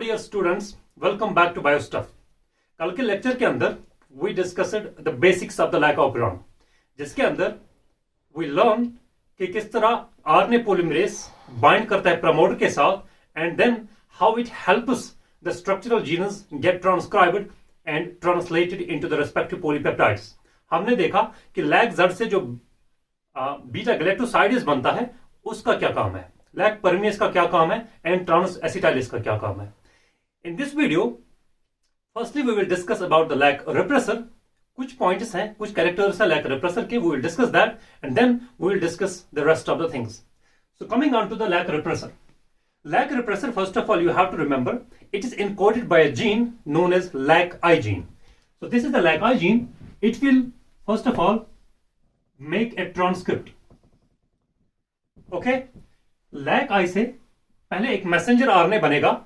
Dear students, welcome back to Biostuff. कल के lecture के अंदर we discussed the basics of the lac operon, जिसके अंदर वी लर्न कि किस तरह आरएनए पॉलीमरेज बाइंड करता है प्रमोटर के साथ and then how it helps the structural genes get transcribed and translated into the respective polypeptides. हमने देखा कि लैक जेड से जो बीटा गैलेक्टोसाइडेज बनता है उसका क्या काम है, लैक परमिनेज का क्या काम है एंड ट्रांस एसिटाइलेज का क्या काम है। In this video firstly we will discuss about the lac repressor. कुछ पॉइंट्स हैं, कुछ कैरेक्टर्स हैं लैक रिप्रेसर के, we will discuss that and then we will discuss the rest of the things. So coming on to the lac repressor. Lac repressor, first of all you have to remember it is encoded by a gene known as LAC-I gene. So this is the LAC-I gene. It will first of all make a transcript. Okay, LAC-I से पहले एक messenger RNA बनेगा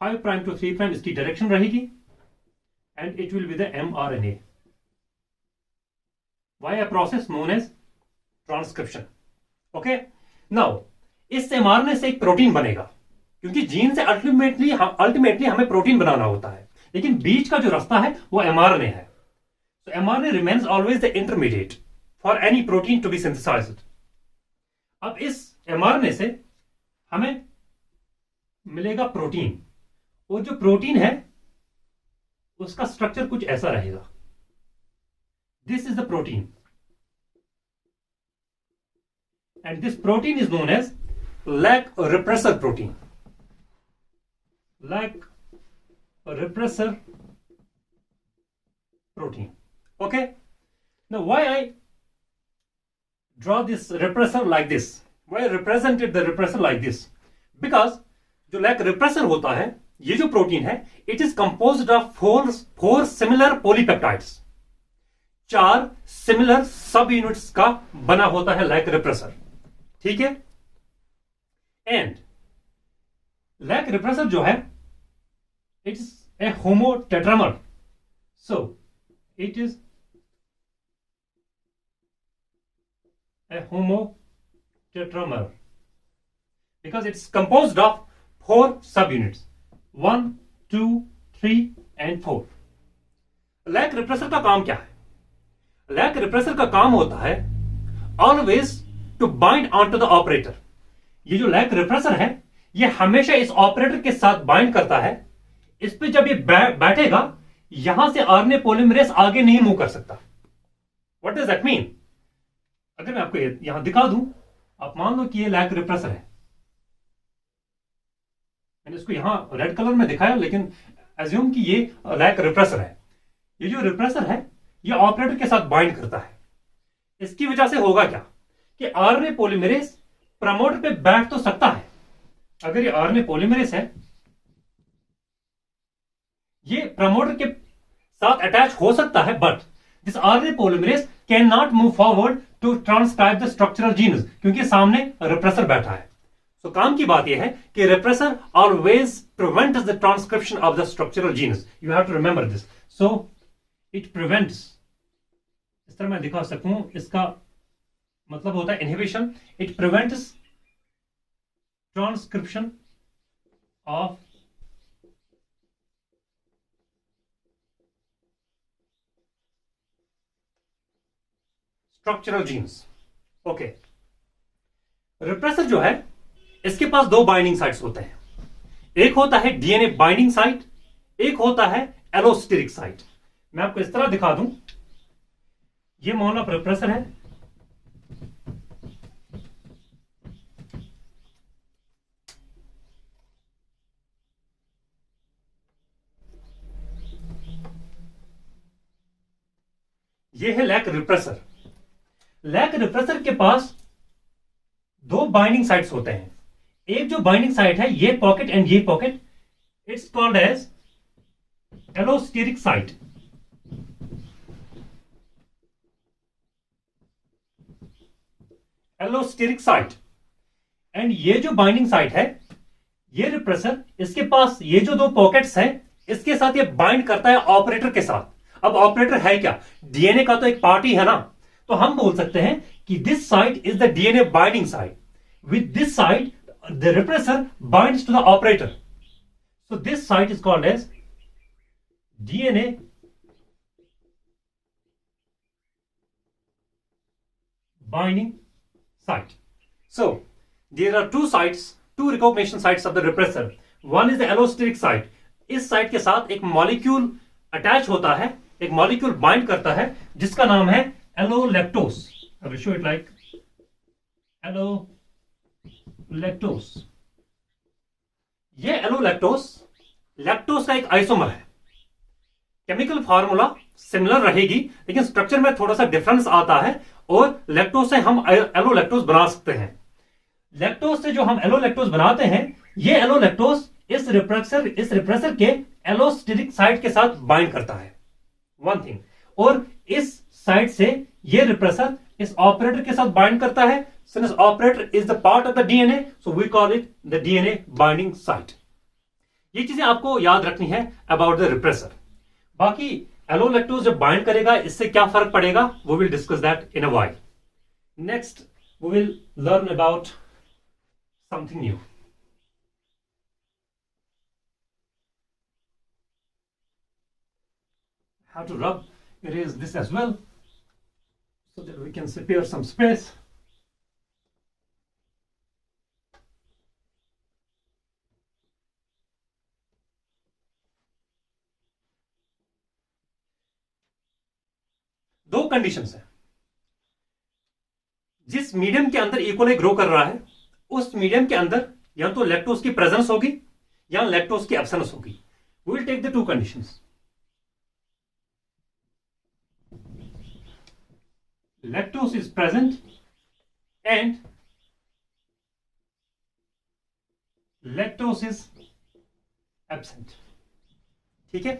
5 prime to 3 prime, इसकी direction रहेगी and it will be the mRNA via a process known as transcription. Okay, now इस mRNA से एक protein बनेगा, क्योंकि जीन से अल्टीमेटली हमें प्रोटीन बनाना होता है, लेकिन बीच का जो रास्ता है वो mRNA है. So mRNA remains always the intermediate for any protein to be synthesized. अब इस mRNA से हमें मिलेगा प्रोटीन, और जो प्रोटीन है उसका स्ट्रक्चर कुछ ऐसा रहेगा. This is the protein and this protein is known as lac repressor protein. Lac repressor protein. Okay, now why I draw this repressor like this, why I represented the repressor like this, because जो lack repressor होता है, ये जो protein है, it is composed of four similar polypeptides. 4 similar सब units का बना होता है लैक रिप्रेसर. ठीक है, एंड लैक रिप्रेसर जो है it's a homotetramer. So it is a homotetramer because it's composed of 4 subunits, 1, 2, 3 and 4. Lack repressor का काम क्या है? लैक रिप्रेसर का काम होता है always to bind on to the operator. ये जो लैक रिप्रेसर है ये हमेशा इस ऑपरेटर के साथ बाइंड करता है. इस पे जब ये बैठेगा, यहां से आरएनए पॉलीमरेज आगे नहीं मूव कर सकता. What does that mean? अगर मैं आपको यहां दिखा दूं, आप मान लो कि ये लैक रिप्रेसर है. मैंने इसको यहां रेड कलर में दिखाया, लेकिन एज्यूम कि ये लैक रिप्रेसर है. ये जो रिप्रेसर है ये ऑपरेटर के साथ बाइंड करता है. इसकी वजह से होगा क्या कि आरएनए पॉलीमरेज प्रमोटर पे बैठ तो सकता है. अगर ये आरएनए पॉलीमरेज है, ये प्रमोटर के साथ अटैच हो सकता है, but this RNA polymerase can not move forward to transcribe the structural genes, क्योंकि सामने रिप्रेसर बैठा है. सो काम की बात यह है कि repressor always prevents the transcription of the structural genes. You have to remember this. So it prevents, इस तरह मैं दिखा सकूं, इसका मतलब होता है inhibition. It prevents transcription of structural genes. Okay, repressor जो है इसके पास 2 बाइंडिंग साइट्स होते हैं. एक होता है डीएनए बाइंडिंग साइट, एक होता है एलोस्टेरिक साइट. मैं आपको इस तरह दिखा दूं, ये मान लो रिप्रेसर है, ये है लैक रिप्रेसर. लैक रिप्रेसर के पास 2 बाइंडिंग साइट्स होते हैं. एक जो बाइंडिंग साइट है, ये पॉकेट एंड ये pocket, it's called as allosteric site. Allosteric site. And ये जो बाइंडिंग साइट है, ये रिप्रेसर, इसके पास ये जो 2 पॉकेट्स हैं, इसके साथ ये बाइंड करता है ऑपरेटर के साथ. अब ऑपरेटर है क्या? डीएनए का तो एक पार्ट ही है ना. तो हम बोल सकते हैं कि this site is the DNA binding site. With this site the repressor binds to the operator. So this site is called as DNA binding site. So there are two sites, two recognition sites of the repressor. One is the allosteric site. इस site के साथ एक molecule attach होता है, एक molecule bind करता है जिसका नाम है एलोलैक्टोस. I will show it like एलोलैक्टोस. ये एलोलैक्टोस लैक्टोस का एक आइसोमर है. केमिकल फार्मूला सिमिलर रहेगी लेकिन स्ट्रक्चर में थोड़ा सा डिफरेंस आता है और लैक्टोस से हम एलोलैक्टोस बना सकते हैं. लैक्टोस से जो हम एलोलैक्टोस बनाते हैं, ये एलोलैक्टोस इस रिप्रेसर के एलोस्टेरिक साइट के साथ बाइंड करता है. One thing. और इस साइट से ये रिप्रेसर इस ऑपरेटर के साथ बाइंड करता है. Since operator is the part of the DNA, so we call it the DNA binding site. ये चीजें आपको याद रखनी है अबाउट द रिप्रेसर. बाकी एलोलैक्टोस जब बाइंड करेगा इससे क्या फर्क पड़ेगा, वो will discuss that in a while. Next we will learn about something new. How to erase this as well so that we can spare some space. दो कंडीशंस है. जिस मीडियम के अंदर इकोले ग्रो कर रहा है उस मीडियम के अंदर या तो लैक्टोज की प्रेजेंस होगी या लैक्टोज की एब्सेंस होगी. We will take the two conditions. Lactose is present and lactose is absent. ठीक है,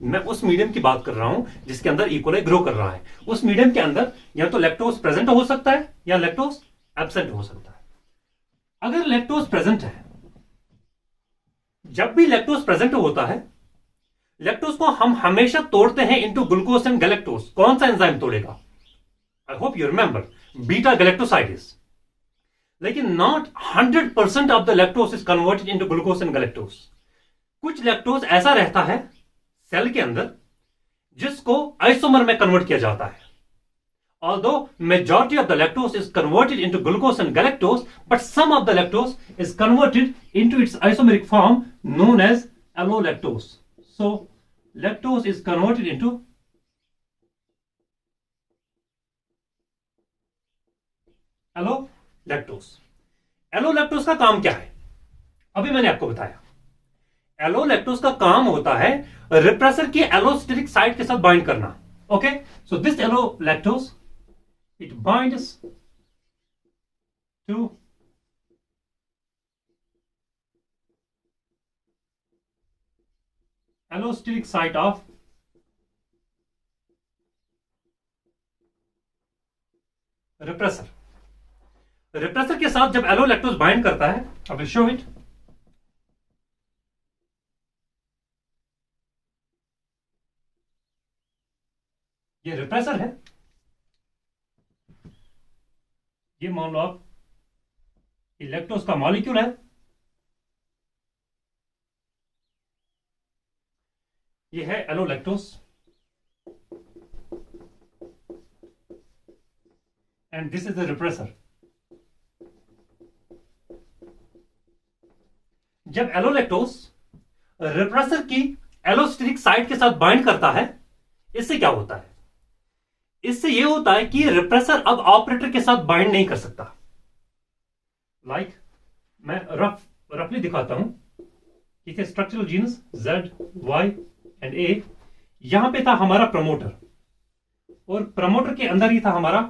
मैं उस मीडियम की बात कर रहा हूं जिसके अंदर इकोलाई ग्रो कर रहा है. उस मीडियम के अंदर या तो लैक्टोज प्रेजेंट हो सकता है या लैक्टोज एब्सेंट हो सकता है. अगर लैक्टोज प्रेजेंट है, जब भी लैक्टोज प्रेजेंट होता है, लैक्टोज को हम हमेशा तोड़ते हैं इनटू ग्लूकोज एंड गैलेक्टोज. कौन सा enzyme तोड़ेगा? I hope you remember beta galactosidase. लेकिन not 100% of the lactose is converted into glucose and galactose. कुछ लैक्टोज ऐसा रहता है सेल के अंदर जिसको आइसोमर में कन्वर्ट किया जाता है. Although majority of the lactose is converted into glucose and galactose, but some of the lactose is converted into its isomeric form known as allolactose. So lactose is converted into एलोलैक्टोस. एलोलैक्टोस का काम क्या है? अभी मैंने आपको बताया. एलोलैक्टोस का काम होता है रिप्रेसर की एलोस्टेरिक साइट के साथ बाइंड करना. Okay, so this allolactose it binds to allosteric site of repressor. Repressor के साथ जब एलोलैक्टोज बाइंड करता है, आई विल शो इट. ये रिप्रेसर है. ये मान लो आप लैक्टोज का मॉलिक्यूल है. ये है allolactose and this is the repressor. जब एलोलैक्टोस रिप्रेसर की एलोस्टेरिक साइट के साथ बाइंड करता है, इससे क्या होता है? इससे यह होता है कि रिप्रेसर अब ऑपरेटर के साथ बाइंड नहीं कर सकता. लाइक मैं रफली दिखाता हूं. ठीक है, structural genes Z, Y and A. यहां पे था हमारा प्रमोटर और प्रमोटर के अंदर ही था हमारा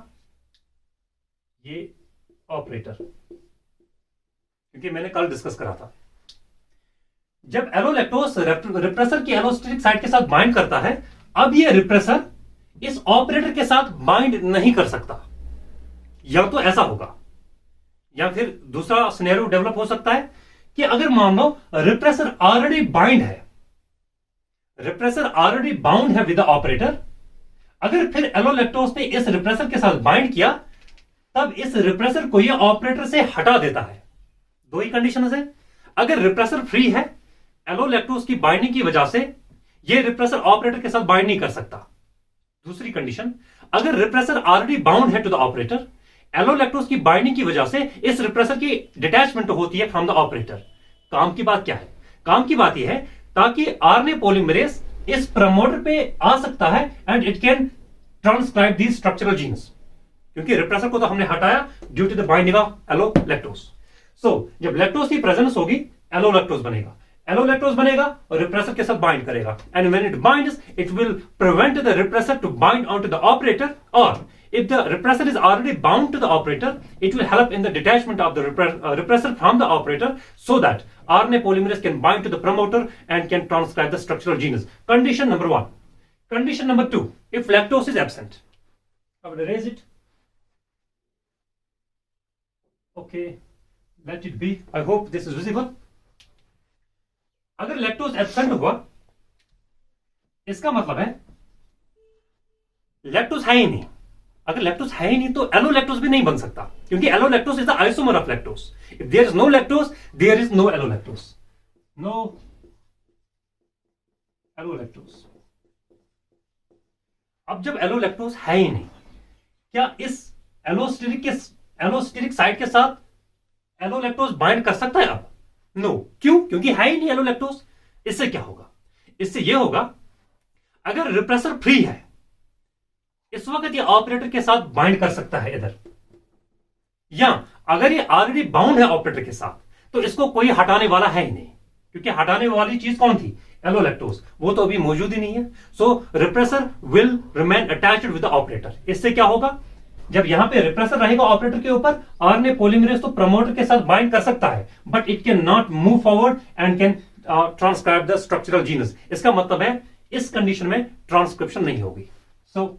ये ऑपरेटर, क्योंकि मैंने कल डिस्कस करा था. जब एलोलैक्टोस रिप्रेसर की एलोस्टेरिक साइट के साथ बाइंड करता है, अब ये रिप्रेसर इस ऑपरेटर के साथ बाइंड नहीं कर सकता. या तो ऐसा होगा या फिर दूसरा सिनेरियो डेवलप हो सकता है कि अगर मान लो रिप्रेसर ऑलरेडी बाइंड है, रिप्रेसर ऑलरेडी बाउंड है विद द ऑपरेटर, अगर फिर एलोलैक्टोस ने इस रिप्रेसर के साथ बाइंड किया, तब इस रिप्रेसर को यह ऑपरेटर से हटा देता है. दो ही कंडीशन है. अगर रिप्रेसर फ्री है, एलो लैक्टोज की बाइंडिंग की वजह से ये रिप्रेसर ऑपरेटर के साथ बाइंड नहीं कर सकता। दूसरी कंडीशन, अगर रिप्रेसर ऑलरेडी बाउंड है to the operator, allo lactose की बाइंडिंग की वजह से इस रिप्रेसर की डिटैचमेंट होती है फ्रॉम द ऑपरेटर। काम की बात क्या है? काम की बात यह है ताकि आरएनए पॉलीमरेज इस प्रमोटर पे आ सकता है and it can transcribe the structural genes, क्योंकि रिप्रेसर को तो हमने हटाया due to the binding of allolactose. So जब लैक्टोज की प्रेजेंस होगी, एलो लैक्टोज बनेगा, एलो लैक्टोज बनेगा और रिप्रेसर के साथ बाइंड करेगा, and when it binds it will prevent the repressor to bind on to the operator, और if the repressor is already bound to the operator, it will help in the detachment of the repressor from the operator, so that RNA polymerase can bind to the promoter and can transcribe the structural genes. Condition number 1. Condition number 2, if lactose is absent. I will erase it. Okay, let it be. I hope this is visible. अगर lactose absent हुआ, इसका मतलब है lactose है ही नहीं। अगर lactose है ही नहीं तो एलो लैक्टोज भी नहीं बन सकता, क्योंकि allo lactose is the isomer of lactose. If there is no lactose, there is no allo lactose. No allo lactose. अब जब एलो लैक्टोज है ही नहीं, क्या इस एलोस्टेरिक साइट के साथ एलो लैक्टोज बाइंड कर सकता है? अब नो। क्यों? क्योंकि है ही नहीं एलो लैक्टोज। इससे क्या होगा? इससे यह होगा, अगर रिप्रेसर फ्री है इस वक्त ये ऑपरेटर के साथ बाइंड कर सकता है इधर, या अगर ये ऑलरेडी बाउंड है ऑपरेटर के साथ तो इसको कोई हटाने वाला है ही नहीं, क्योंकि हटाने वाली चीज कौन थी? Allo lactose. वो तो अभी मौजूद ही नहीं है। So repressor will remain attached with the operator. इससे क्या होगा? जब यहां पे रिप्रेसर रहेगा ऑपरेटर के ऊपर, आरएनए पॉलीमरेज तो प्रमोटर के साथ बाइंड कर सकता है, but it can not move forward and can transcribe the structural genus. इसका मतलब है इस कंडीशन में ट्रांसक्रिप्शन नहीं होगी। सो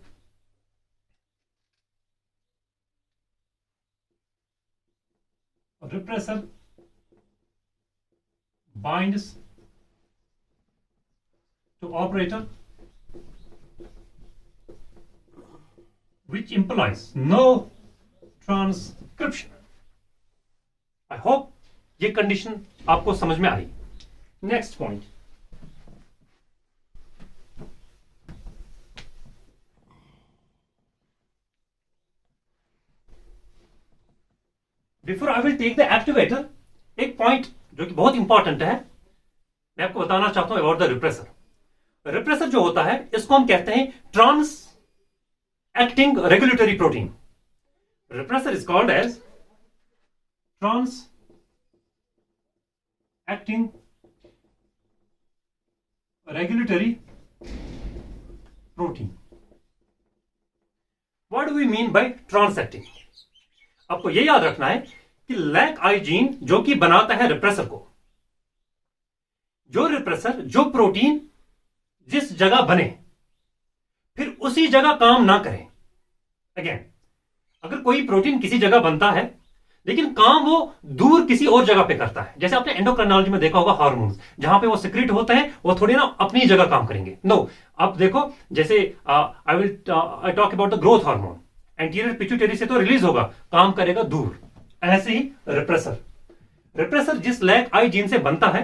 repressor binds to operator, which implies no transcription. I hope ये कंडीशन आपको समझ में आई। Next point, before I will take the activator, एक पॉइंट जो कि बहुत इंपॉर्टेंट है, मैं आपको बताना चाहता हूं अबाउट द रिप्रेसर। रिप्रेसर जो होता है इसको हम कहते हैं trans acting regulatory protein. Repressor is called as trans acting regulatory protein. What do we mean by trans acting? आपको यह याद रखना है कि लैक आई जीन जो कि बनाता है रिप्रेसर को, जो रिप्रेसर, जो प्रोटीन जिस जगह बने फिर उसी जगह काम ना करे। अगेन, अगर कोई प्रोटीन किसी जगह बनता है लेकिन काम वो दूर किसी और जगह पे करता है, जैसे आपने एंडोक्राइनोलॉजी में देखा होगा हार्मोन्स, जहां पे वो सिक्रीट होते हैं वो थोड़ी ना अपनी जगह काम करेंगे। नो, आप देखो, जैसे I talk about the growth hormone, anterior pituitary से तो रिलीज होगा, काम करेगा दूर। ऐसे ही रिप्रेसर जिस लैक आई जीन से बनता है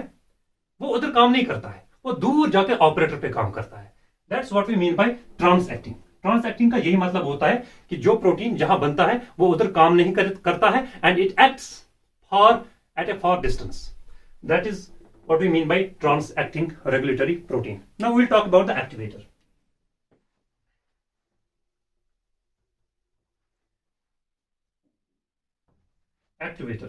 वो उधर काम नहीं करता है, वो दूर जाके ऑपरेटर पे काम करता है। That's what we mean by trans acting. Trans acting का यही मतलब होता है कि जो प्रोटीन जहां बनता है वो उधर काम नहीं करता है, and it acts for at a far distance. That is what we mean by trans acting regulatory protein. Now we will talk about the activator. Activator,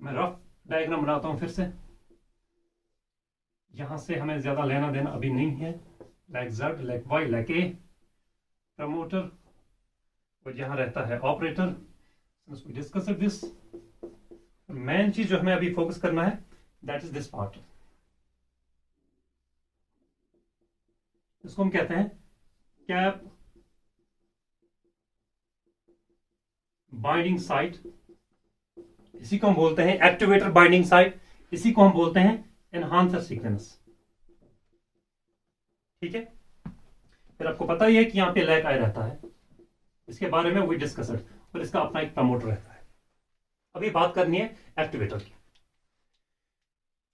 मैं रफ डायग्राम बनाता हूं फिर से, यहां से हमें ज्यादा लेना देना अभी नहीं है। Like Z, like Y, like A, promoter, और यहां रहता है ऑपरेटर। Discuss this. मेन चीज जो हमें अभी फोकस करना है दैट इज दिस पार्ट। इसको हम कहते हैं कैप बाइंडिंग साइट, इसी को हम बोलते हैं एक्टिवेटर बाइंडिंग साइट, इसी को हम बोलते हैं एनहांसर सीक्वेंस। ठीक है, फिर आपको पता ही है कि यहां पे लैक आई रहता है, इसके बारे में वी डिस्कस्ड, और इसका अपना एक प्रमोटर रहता है। अभी बात करनी है एक्टिवेटर की।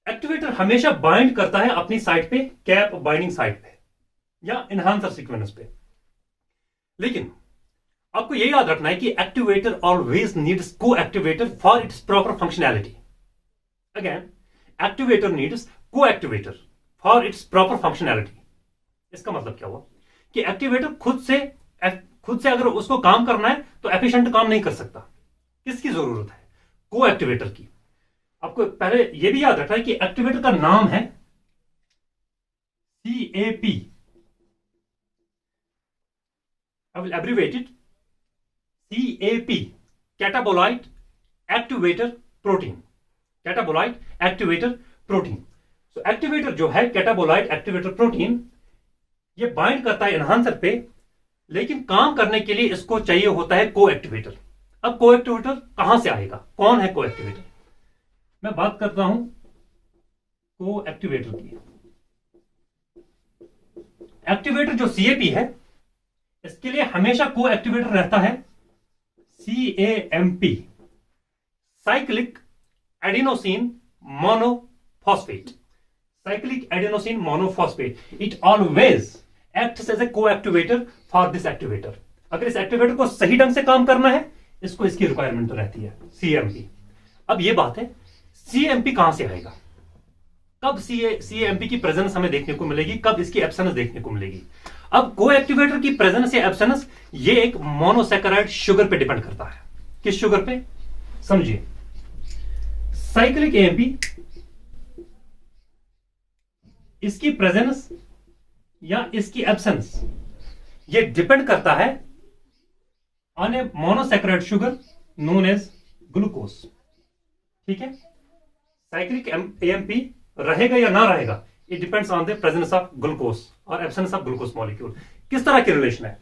एक्टिवेटर हमेशा बाइंड करता है अपनी साइट पे, कैप बाइंडिंग साइट पे या इनहांसर सीक्वेंस पे। लेकिन आपको यह याद रखना है कि activator always needs coactivator for its proper functionality. Again, activator needs coactivator for its proper functionality. इसका मतलब क्या हुआ कि एक्टिवेटर खुद से अगर उसको काम करना है तो एफिशिएंट काम नहीं कर सकता। किसकी जरूरत है? को एक्टिवेटर की। आपको पहले यह भी याद रखना है कि एक्टिवेटर का नाम है CAP। I will abbreviate it CAP, catabolite activator protein. Catabolite activator protein. So activator जो है कैटाबोलाइट एक्टिवेटर प्रोटीन, ये बाइंड करता है एनहांसर पे, लेकिन काम करने के लिए इसको चाहिए होता है को एक्टिवेटर। अब को एक्टिवेटर कहां से आएगा? कौन है को एक्टिवेटर? मैं बात करता हूं को एक्टिवेटर की। एक्टिवेटर जो CAP है, इसके लिए हमेशा को एक्टिवेटर रहता है CAMP, cyclic adenosine monophosphate. Cyclic adenosine monophosphate. It always acts as a coactivator for this activator. अगर इस एक्टिवेटर को सही ढंग से काम करना है, इसको इसकी रिक्वायरमेंट रहती है CAMP। अब यह बात है, CAMP कहां से आएगा? कब CAMP की प्रेजेंस हमें देखने को मिलेगी, कब इसकी एब्सेंस देखने को मिलेगी? अब को एक्टिवेटर की प्रेजेंस या एब्सेंस ये एक मोनोसैकेराइड शुगर पे डिपेंड करता है। किस शुगर पे? समझिए, साइक्लिक AMP, इसकी प्रेजेंस या इसकी एब्सेंस ये डिपेंड करता है on a monosaccharide sugar known as glucose. ठीक है, साइक्लिक AMP रहेगा या ना रहेगा, it depends on the presence of glucose और एब्सेंस ऑफ ग्लूकोज मॉलिक्यूल। किस तरह की रिलेशन है?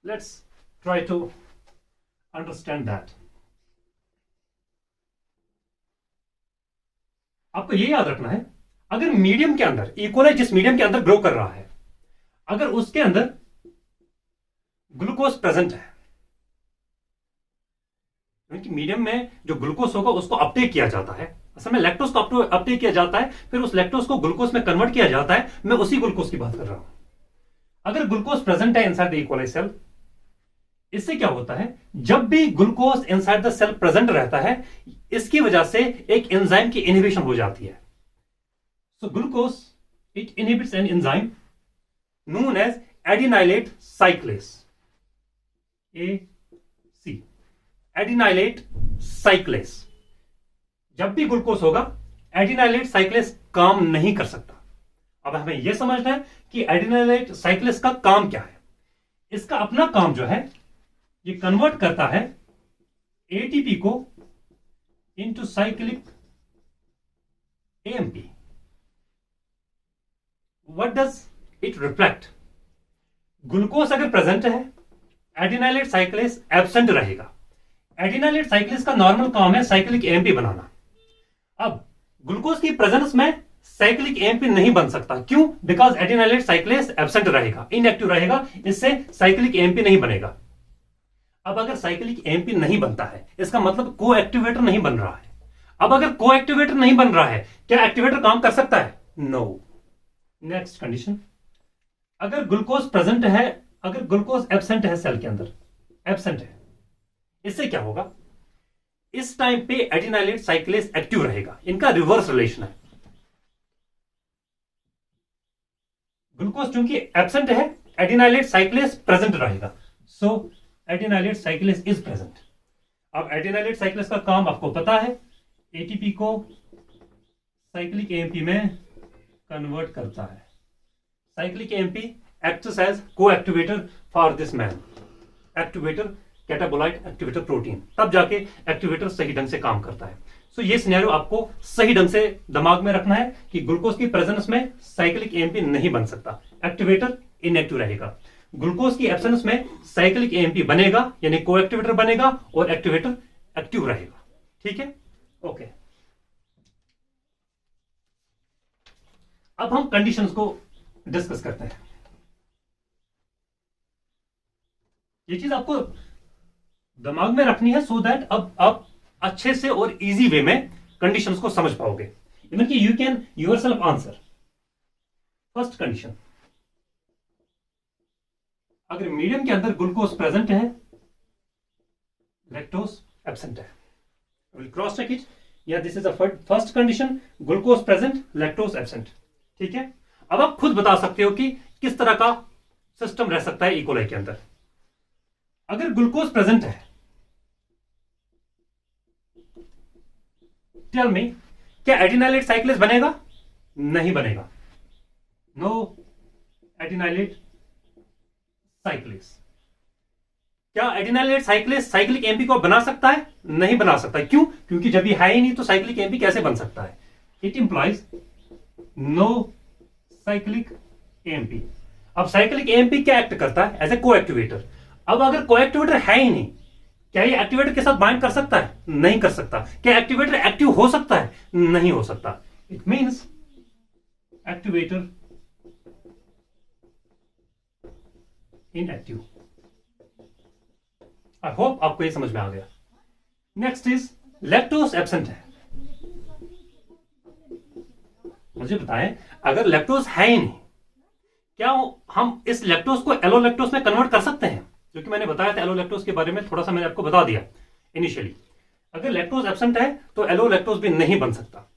Let's try to understand that. आपको यह याद रखना है, अगर मीडियम के अंदर इकोलाई जिस मीडियम के अंदर ग्रो कर रहा है, अगर उसके अंदर ग्लूकोज प्रेजेंट है, क्योंकि मीडियम में जो ग्लूकोज होगा उसको अपटेक किया जाता है। असल में लैक्टोज को अपटेक किया जाता है, फिर उस लैक्टोज को ग्लूकोज में कन्वर्ट किया जाता है। मैं उसी ग्लूकोज की बात कर रहा हूं। अगर ग्लूकोज प्रेजेंट है इनसाइड द इकोलाई सेल, इससे क्या होता है, जब भी glucose inside the cell present रहता है, इसकी वजह से एक एंजाइम की इनहिबिशन हो जाती है। So glucose it inhibits an enzyme known as adenylate cyclase, AC, adenylate cyclase. जब भी ग्लूकोज होगा, एडिनाइलेट साइक्लेस काम नहीं कर सकता। अब हमें यह समझना है कि एडिनाइलेट साइक्लेस का काम क्या है। इसका अपना काम जो है, ये कन्वर्ट करता है ATP को into cyclic AMP। What does it reflect? Glucose अगर प्रेजेंट है, एडिनाइलेट साइक्लेस एब्सेंट रहेगा। एडिनाइलेट साइक्लेस का नॉर्मल काम है साइक्लिक AMP बनाना। अब ग्लूकोज की प्रेजेंस में साइक्लिक AMP नहीं बन सकता। क्यों? बिकॉज एडिनाइलेट साइक्लेस एब्सेंट रहेगा, इनएक्टिव रहेगा, इससे साइक्लिक AMP नहीं बनेगा। अब अगर साइक्लिक AMP नहीं बनता है, इसका मतलब को एक्टिवेटर नहीं बन रहा है। अब अगर को एक्टिवेटर नहीं बन रहा है, क्या एक्टिवेटर काम कर सकता है? नो। नेक्स्ट कंडीशन, अगर ग्लूकोज प्रेजेंट है, अगर ग्लूकोज एब्सेंट है, सेल के अंदर एब्सेंट है, इससे क्या होगा? इस टाइम पे एडिनाइलेट साइक्लेस एक्टिव रहेगा। इनका रिवर्स रिलेशन है। ग्लूकोज चूंकि एब्सेंट है, एडिनाइलेट साइक्लेस प्रेजेंट रहेगा। सो एडिनाइलेट साइक्लेस इज प्रेजेंट। अब एडिनाइलेट साइक्लेस का काम आपको पता है, ATP को साइक्लिक AMP में कन्वर्ट करता है। Cyclic AMP acts as co-activator for this man, activator catabolite activator protein. तब जाके एक्टिवेटर सही ढंग से काम करता है। सो ये सिनेरियो आपको सही ढंग से दिमाग में रखना है कि ग्लूकोज की प्रेजेंस में साइक्लिक AMP नहीं बन सकता, एक्टिवेटर इनएक्टिव रहेगा। ग्लूकोज की एब्सेंस में साइक्लिक AMP बनेगा, यानी को एक्टिवेटर बनेगा और एक्टिवेटर एक्टिव रहेगा। ठीक है, ओके। अब हम कंडीशंस को डिस्कस करते हैं। ये चीज आपको दिमाग में रखनी है सो दैट अब आप अच्छे से और इजी वे में कंडीशंस को समझ पाओगे। इवन कि you can yourself answer. First condition, अगर मीडियम के अंदर ग्लूकोज प्रेजेंट है, लैक्टोज एब्सेंट है, विल क्रॉस चेक इट। या this is the first condition, glucose present, lactose absent. ठीक है, अब आप खुद बता सकते हो कि किस तरह का सिस्टम रह सकता है इकोलाई के अंदर। अगर ग्लूकोज प्रेजेंट है, टेल मी, क्या एडिनाइलेट साइक्लेज बनेगा? नहीं बनेगा, नो एडिनाइलेट साइक्लेज। क्या एडिनाइलेट साइक्लेज साइक्लिक एमपी को बना सकता है? नहीं बना सकता। क्यों? क्योंकि जब ये है ही नहीं तो साइक्लिक एमपी कैसे बन सकता है? It implies no cyclic AMP. अब साइक्लिक एमपी क्या एक्ट करता है? As a coactivator. अब अगर कोएक्टिवेटर है ही नहीं, क्या ये एक्टिवेटर के साथ बाइंड कर सकता है? नहीं कर सकता। क्या एक्टिवेटर एक्टिव हो सकता है? नहीं हो सकता। It means activator inactive. I hope आपको ये समझ में आ गया। नेक्स्ट इज लैक्टोज एब्सेंट है। मुझे बताएं, अगर लैक्टोज है ही नहीं, क्या हम इस लैक्टोज को एलोलैक्टोज में कन्वर्ट कर सकते हैं? क्योंकि मैंने बताया था एलोलैक्टोज के बारे में, थोड़ा सा मैंने आपको बता दिया इनिशियली। अगर लैक्टोज एब्सेंट है तो एलोलैक्टोज भी नहीं बन सकता।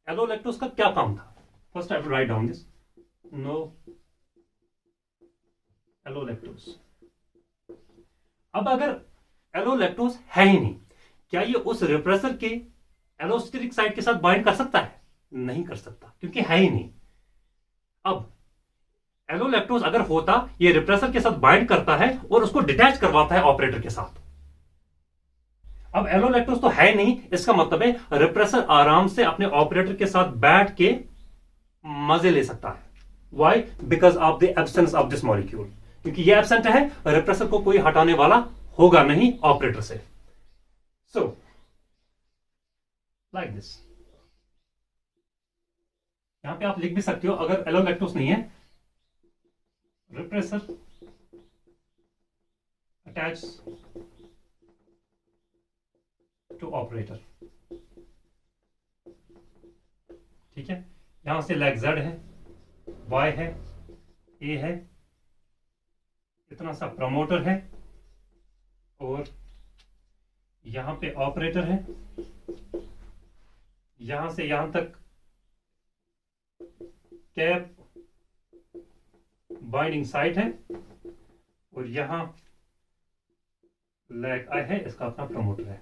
एलोलैक्टोज का क्या काम था? First I will write down this, no allolactose. अब अगर एलोलैक्टोज है ही नहीं, क्या ये उस रिप्रेसर के एलोस्टेरिक साइट के साथ बाइंड कर सकता है? नहीं कर सकता, क्योंकि है ही नहीं। अब एलोलैक्टोज अगर होता, ये रिप्रेसर के साथ बाइंड करता है और उसको डिटैच करवाता है ऑपरेटर के साथ। अब एलोलैक्टोज तो है नहीं, इसका मतलब है रिप्रेसर आराम से अपने ऑपरेटर के साथ बैठ के मजे ले सकता है। Why? Because of the absence of this molecule. क्योंकि ये एब्सेंट है, रिप्रेसर को कोई हटाने वाला होगा नहीं ऑपरेटर से। So like this. यहां पे आप लिख भी सकते हो, अगर एलोलैक्टोज नहीं है, repressor attached to operator। ठीक है, यहां से लैग Z है, Y है, A है, इतना सा प्रमोटर है, और यहां पे ऑपरेटर है। यहां से यहां तक कैप बाइंडिंग साइट है, और यहां लैग आई है, इसका अपना प्रमोटर है।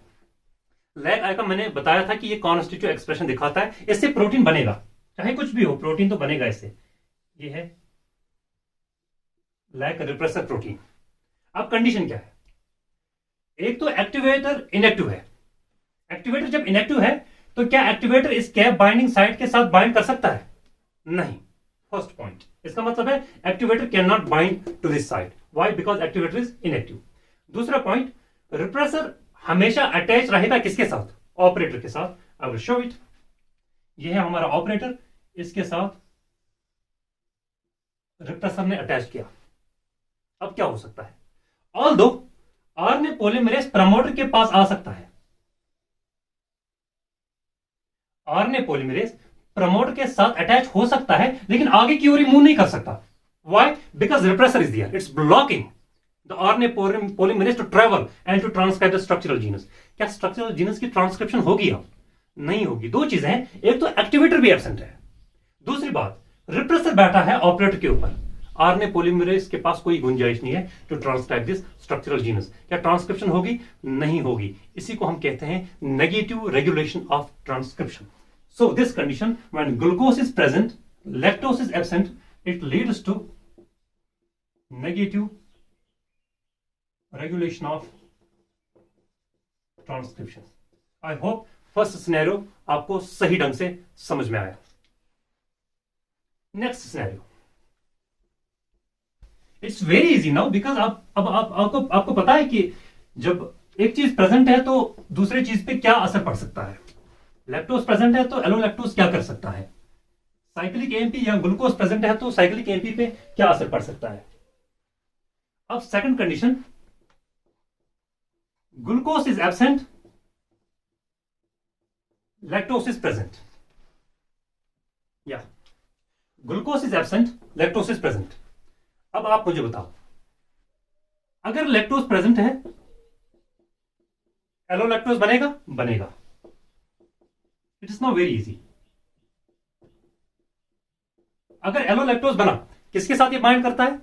लैग आई का मैंने बताया था कि ये कॉन्स्टिट्यूटिव एक्सप्रेशन दिखाता है, इससे प्रोटीन बनेगा, चाहे कुछ भी हो, प्रोटीन तो बनेगा इससे। ये है लैग रिप्रेसर प्रोटीन। अब कंडीशन क्या है? एक तो एक्टिवेटर इनएक्टिव है। एक्टिवेटर जब इनएक्टिव है तो क्या एक्टिवेटर इस कैप बाइंडिंग साइट के साथ बाइंड कर सकता है? नहीं। फर्स्ट पॉइंट, इसका मतलब है activator can not bind to this side. Why? Because activator is inactive. दूसरा पॉइंट, रिप्रेसर हमेशा अटैच रहेगा किसके साथ? ऑपरेटर के साथ। I will show it. यह है हमारा ऑपरेटर, इसके साथ रिप्रेसर ने अटैच किया। अब क्या हो सकता है? ऑल्दो आरएनए पॉलीमरेज प्रमोटर के पास आ सकता है। आरएनए पॉलीमरेज प्रमोटर के साथ अटैच हो सकता है, लेकिन आगे की ओर मूव नहीं कर सकता। Why? Because repressor is there. It's blocking the RNA polymerase to travel and to transcribe the structural genus. क्या स्ट्रक्चरल जीनस की ट्रांसक्रिप्शन होगी? अब नहीं होगी। दो चीजें हैं, एक तो एक्टिवेटर भी एब्सेंट है, दूसरी बात रिप्रेसर बैठा है ऑपरेटर के ऊपर। आरएनए पॉलीमरेज के पास कोई गुंजाइश नहीं है to transcribe this structural genes. क्या ट्रांसक्रिप्शन होगी? नहीं होगी। इसी को हम कहते हैं negative regulation of transcription. So this condition, when glucose is present, lactose is absent, it leads to negative regulation of transcription. I hope first scenario आपको सही ढंग से समझ में आया। Next scenario, it's very easy now because आपको पता है कि जब एक चीज प्रेजेंट है तो दूसरी चीज पे क्या असर पड़ सकता है। लैक्टोज प्रेजेंट है तो एलोलैक्टोज क्या कर सकता है? साइक्लिक एएमपी या ग्लूकोज प्रेजेंट है तो साइक्लिक एएमपी पे क्या असर पड़ सकता है? अब second condition, glucose is absent, lactose is present. Yeah, glucose is absent, lactose is present. अब आप मुझे बताओ, अगर लैक्टोज प्रेजेंट है, एलो लैक्टोज बनेगा? बनेगा. It is not very easy. अगर एलो लैक्टोज बना, किसके साथ ये बाइंड करता है?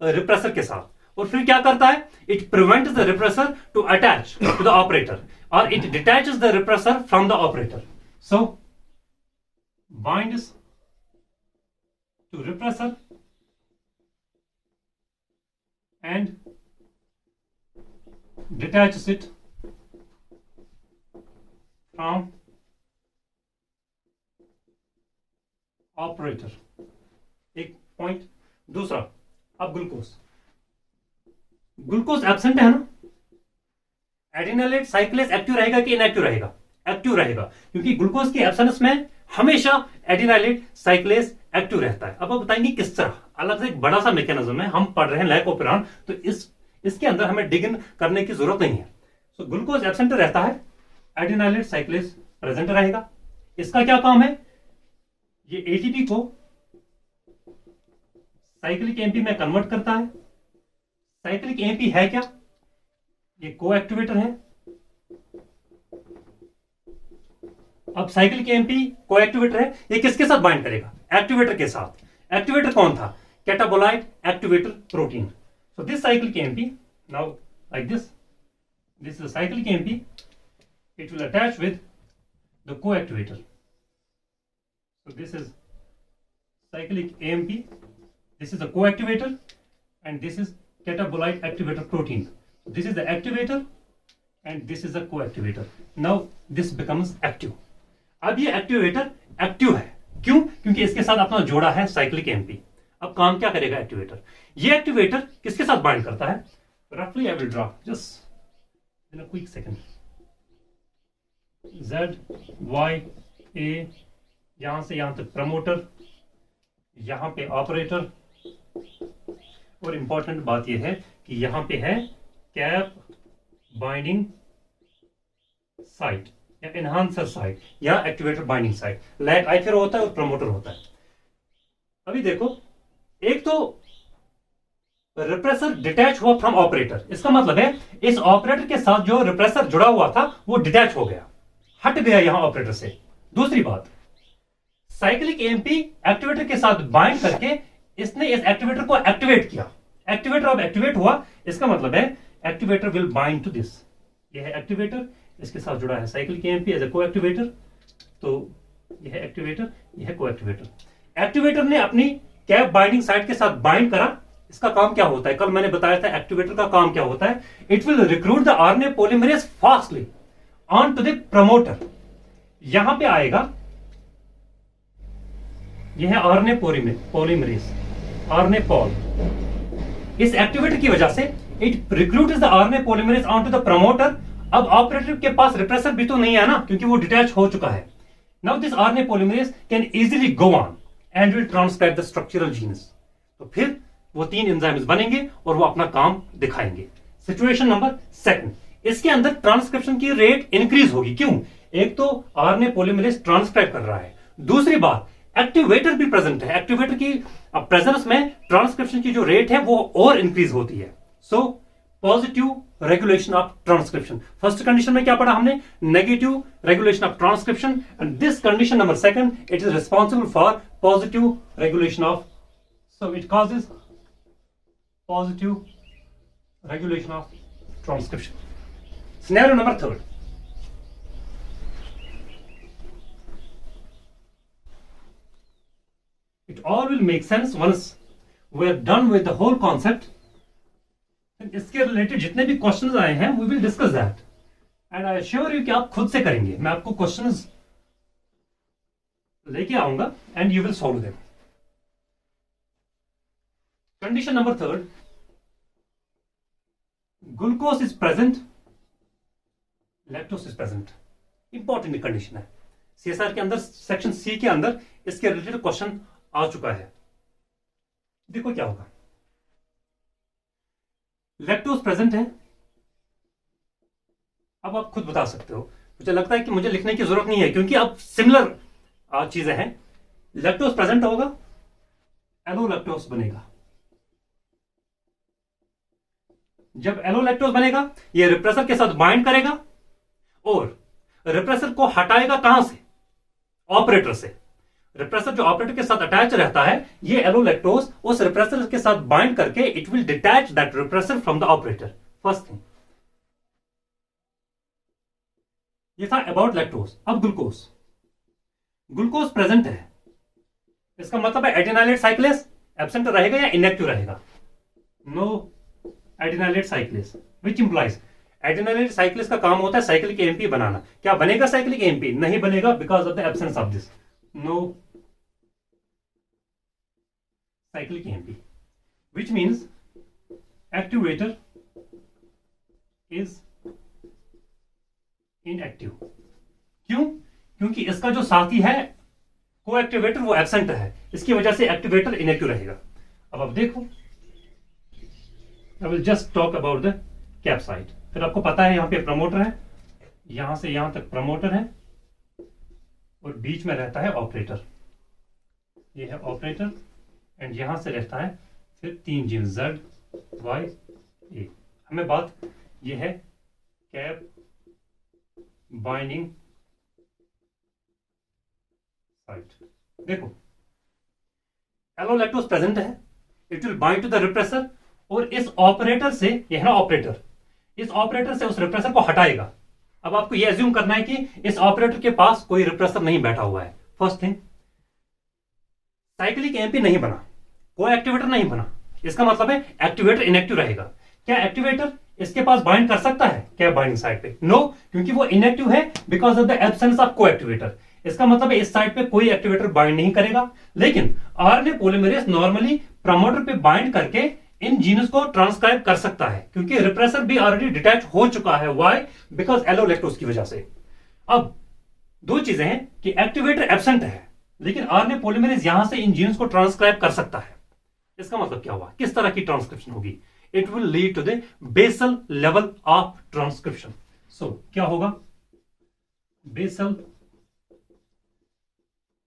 रिप्रेसर के साथ. और फिर क्या करता है? It prevents the repressor to attach to the operator, और it detaches the repressor from the operator. So binds to repressor and detaches it from operator. एक पॉइंट. दूसरा, अब ग्लूकोज एब्सेंट है ना, एडिनालेट साइक्लेस एक्टिव रहेगा कि इनएक्टिव रहेगा? Active रहेगा, क्योंकि ग्लूकोज के एब्सेंस में हमेशा एडिनालेट साइक्लेस एक्टिव रहता है. अब आप बताएंगे किस तरह? अलग से एक बड़ा सा मैकेनिज्म है, हम पढ़ रहे हैं लाइकोपेरॉन, तो इसके अंदर हमें डिग इन करने की जरूरत नहीं है. सो ग्लूकोज एब्सेंट रहता है, एडिनालेट साइक्लेस प्रेजेंट रहेगा. इसका क्या काम है? ये एटीपी को साइक्लिक एमपी में कन्वर्ट करता है. साइक्लिक एमपी है क्या? ये कोएक्टिवेटर है. अब साइक्लिक एमपी कोएक्टिवेटर है, ये किसके साथ बाइंड करेगा? एक्टिवेटर के साथ. एक्टिवेटर कौन था? Catabolite activator protein. So this cyclic AMP, now like this is the cyclic AMP, it will attach with the coactivator. So this is cyclic AMP, this is the coactivator, and this is catabolite activator protein. So this is the activator and this is the coactivator. Now this becomes active. अब ये activator active है. क्यों? क्योंकि इसके साथ अपना जोड़ा है साइक्लिक एमपी. अब काम क्या करेगा एक्टिवेटर? ये एक्टिवेटर किसके साथ बाइंड करता है? रफली I will draw just in a quick second. Z, Y, A, यहां से यहां तक प्रमोटर, यहां पे ऑपरेटर, और इंपॉर्टेंट बात यह है कि यहां पे है कैप बाइंडिंग साइट या एनहांसर साइट या activator binding site. Lac either होता है और प्रमोटर होता है. अभी देखो, एक तो रिप्रेसर डिटैच हुआ फ्रॉम ऑपरेटर. इसका मतलब है इस ऑपरेटर के साथ जो रिप्रेसर जुड़ा हुआ था वो डिटैच हो गया, हट गया यहां ऑपरेटर से. दूसरी बात, साइक्लिक एमपी एक्टिवेटर के साथ बाइंड करके इसने इस एक्टिवेटर को एक्टिवेट किया. एक्टिवेटर अब एक्टिवेट हुआ, इसका मतलब है activator will bind to this. यह है एक्टिवेटर, इसके साथ जुड़ा है cyclic AMP as a coactivator. तो यह है एक्टिवेटर, यह है कोएक्टिवेटर. एक्टिवेटर ने अपनी कैप बाइंडिंग साइट के साथ बाइंड करा. इसका काम क्या होता है? कल मैंने बताया था एक्टिवेटर का काम क्या होता है. It will recruit the RNA polymerase fastly on to the promoter. यहां पे आएगा, यह है आरएनए पॉलीमरेज, आरएनए पॉल. इस एक्टिवेटर की वजह से it recruits the RNA polymerase on to the promoter. अब ऑपरेटर के पास रिप्रेसर भी तो नहीं है ना, क्योंकि वो डिटैच हो चुका है. Now this RNA polymerase can easily go on and will transcribe the structural jeans. तो फिर वो 3 एंजाइम्स बनेंगे और वो अपना काम दिखाएंगे. सिचुएशन नंबर 2, इसके अंदर ट्रांसक्रिप्शन की रेट इंक्रीज होगी. क्यों? एक तो आरएनए पॉलीमरेज ट्रांसक्राइब कर रहा है, दूसरी बात एक्टिवेटर भी प्रेजेंट है. एक्टिवेटर की प्रेजेंस में ट्रांसक्रिप्शन की जो रेट है वो और इंक्रीज होती है. So positive regulation of transcription. First condition में क्या पढ़ा हमने? Negative regulation of transcription. And this condition number 2, it is responsible for positive regulation of, so it causes positive regulation of transcription. Scenario number 3. It all will make sense once we are done with the whole concept. And इसके related जितने भी questions आए हैं we will discuss that. And I assure you कि आप खुद से करेंगे. मैं आपको क्वेश्चंस लेके आऊंगा and you will solve them. Condition number 3, glucose is present, lactose is present. Important condition है. सीएसआर के अंदर सेक्शन सी के अंदर इसके रिलेटेड क्वेश्चन आ चुका है. देखो क्या होगा. लैक्टोज प्रेजेंट है. अब आप खुद बता सकते हो मुझे लगता है कि मुझे लिखने की जरूरत नहीं है, क्योंकि अब सिमिलर चीजें हैं। लैक्टोज प्रेजेंट होगा, एलोलैक्टोज बनेगा। जब एलोलैक्टोज बनेगा, ये रिप्रेसर के साथ बाइंड करेगा और रिप्रेसर को हटाएगा कहां से? ऑपरेटर से। रिप्रेसर जो ऑपरेटर के साथ अटैच रहता है, ये एलोलैक्टोज उस रिप्रेसर के साथ बाइंड करके it will detach that repressor from the operator. First thing ये था अबाउट लैक्टोज। अब ग्लूकोज, ग्लूकोज प्रेजेंट है, इसका मतलब है एडिनाइलेट साइक्लेस एब्सेंट रहेगा या इनएक्टिव रहेगा? No adenylate cyclase, which implies adenylate cyclase का काम होता है साइक्लिक एएमपी बनाना। क्या बनेगा साइक्लिक एएमपी? नहीं बनेगा, because of the absence of this. No cyclic AMP, which means activator is inactive। क्यों? क्योंकि इसका जो साथी है को-एक्टिवेटर वो एब्सेंट है, इसकी वजह से एक्टिवेटर इनएक्टिव रहेगा। अब देखो, I will just talk about the cap site. फिर आपको पता है यहां पे प्रमोटर है, यहां से यहां तक प्रमोटर है और बीच में रहता है ऑपरेटर। ये है ऑपरेटर एंड यहां से रहता है फिर 3 जीन Z, Y, A। हमें बात ये है कैप बाइंडिंग साइट। देखो, एलोलैक्टोज प्रेजेंट है, it will bind to the repressor और इस ऑपरेटर से, ये है ना ऑपरेटर, इस ऑपरेटर से उस रिप्रेसर को हटाएगा। अब आपको यह एज्यूम करना है कि इस ऑपरेटर के पास कोई रिप्रेसर नहीं बैठा हुआ है। फर्स्ट थिंग, साइक्लिक एएमपी नहीं बना, कोई एक्टिवेटर नहीं बना, इसका मतलब है एक्टिवेटर इनएक्टिव रहेगा। क्या एक्टिवेटर इसके पास बाइंड कर सकता है कैप बाइंडिंग साइट पे? नो, क्योंकि वो इनएक्टिव है because of the absence of को एक्टिवेटर। इसका मतलब है इस साइट पे कोई एक्टिवेटर बाइंड नहीं करेगा। लेकिन आरएनए पॉलीमरेज नॉर्मली प्रमोटर पे बाइंड करके इन जीन्स को ट्रांसक्राइब कर सकता है, क्योंकि रिप्रेसर भी ऑलरेडी डिटैच हो चुका है। व्हाई? बिकॉज एलोलैक्टोज की वजह से। अब दो चीजें हैं कि एक्टिवेटर एब्सेंट है, लेकिन आरएनए पॉलीमरेज यहां से इन जीन्स को ट्रांसक्राइब कर सकता है। इसका मतलब क्या हुआ? किस तरह की ट्रांसक्रिप्शन होगी? It will lead to the basal level of transcription. So क्या होगा? Basal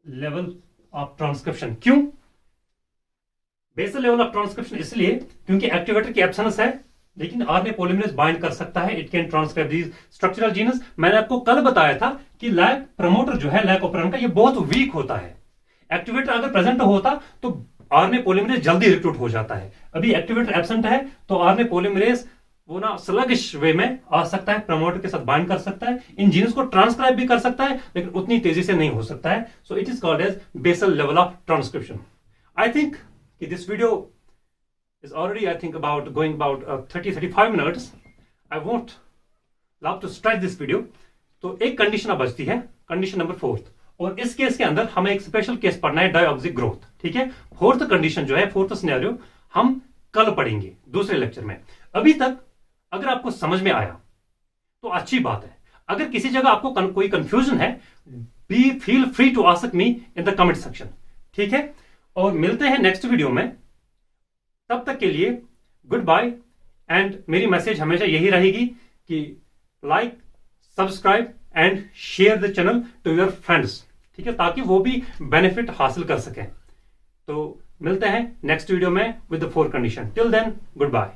level of transcription. क्यों बेसल लेवल ऑफ ट्रांसक्रिप्शन? इसलिए क्योंकि एक्टिवेटर की एब्सेंस है, लेकिन आरएनए पॉलीमरेज बाइंड कर सकता है, it can transcribe these structural genus. मैंने आपको कल बताया था कि लैक प्रमोटर जो है लैक ऑपरेंड का, ये बहुत वीक होता है। एक्टिवेटर अगर प्रेजेंट होता तो आरएनए पॉलीमरेज जल्दी रिक्रूट हो जाता है। अभी एक्टिवेटर एब्सेंट है तो आरएनए पॉलीमरेज वो ना स्लगिश वे में आ सकता है, प्रमोटर के साथ बाइंड कर सकता है, इन जीन्स को ट्रांसक्राइब भी कर सकता है, लेकिन उतनी तेजी से नहीं हो सकता है। So it is called as basal level of transcription. I think कि this video is already, I think, about going about 30-35 minutes. I won't love to stretch this video. तो एक कंडीशन अब बचती है, कंडीशन नंबर 4, और इस case के अंदर हमें एक स्पेशल केस पढ़ना है, डायऑक्सिक ग्रोथ। ठीक है, 4th कंडीशन जो है, 4th सिनेरियो हम कल पढ़ेंगे दूसरे लेक्चर में। अभी तक अगर आपको समझ में आया तो अच्छी बात है। अगर किसी जगह आपको कोई कंफ्यूजन है, be feel free to ask me in the comment section. ठीक है, और मिलते हैं नेक्स्ट वीडियो में। तब तक के लिए गुड बाय। एंड मेरी मैसेज हमेशा यही रहेगी कि like, subscribe and share the channel to your friends. ठीक है, ताकि वो भी बेनिफिट हासिल कर सकें। तो मिलते हैं नेक्स्ट वीडियो में with the 4 condition. Till then good bye.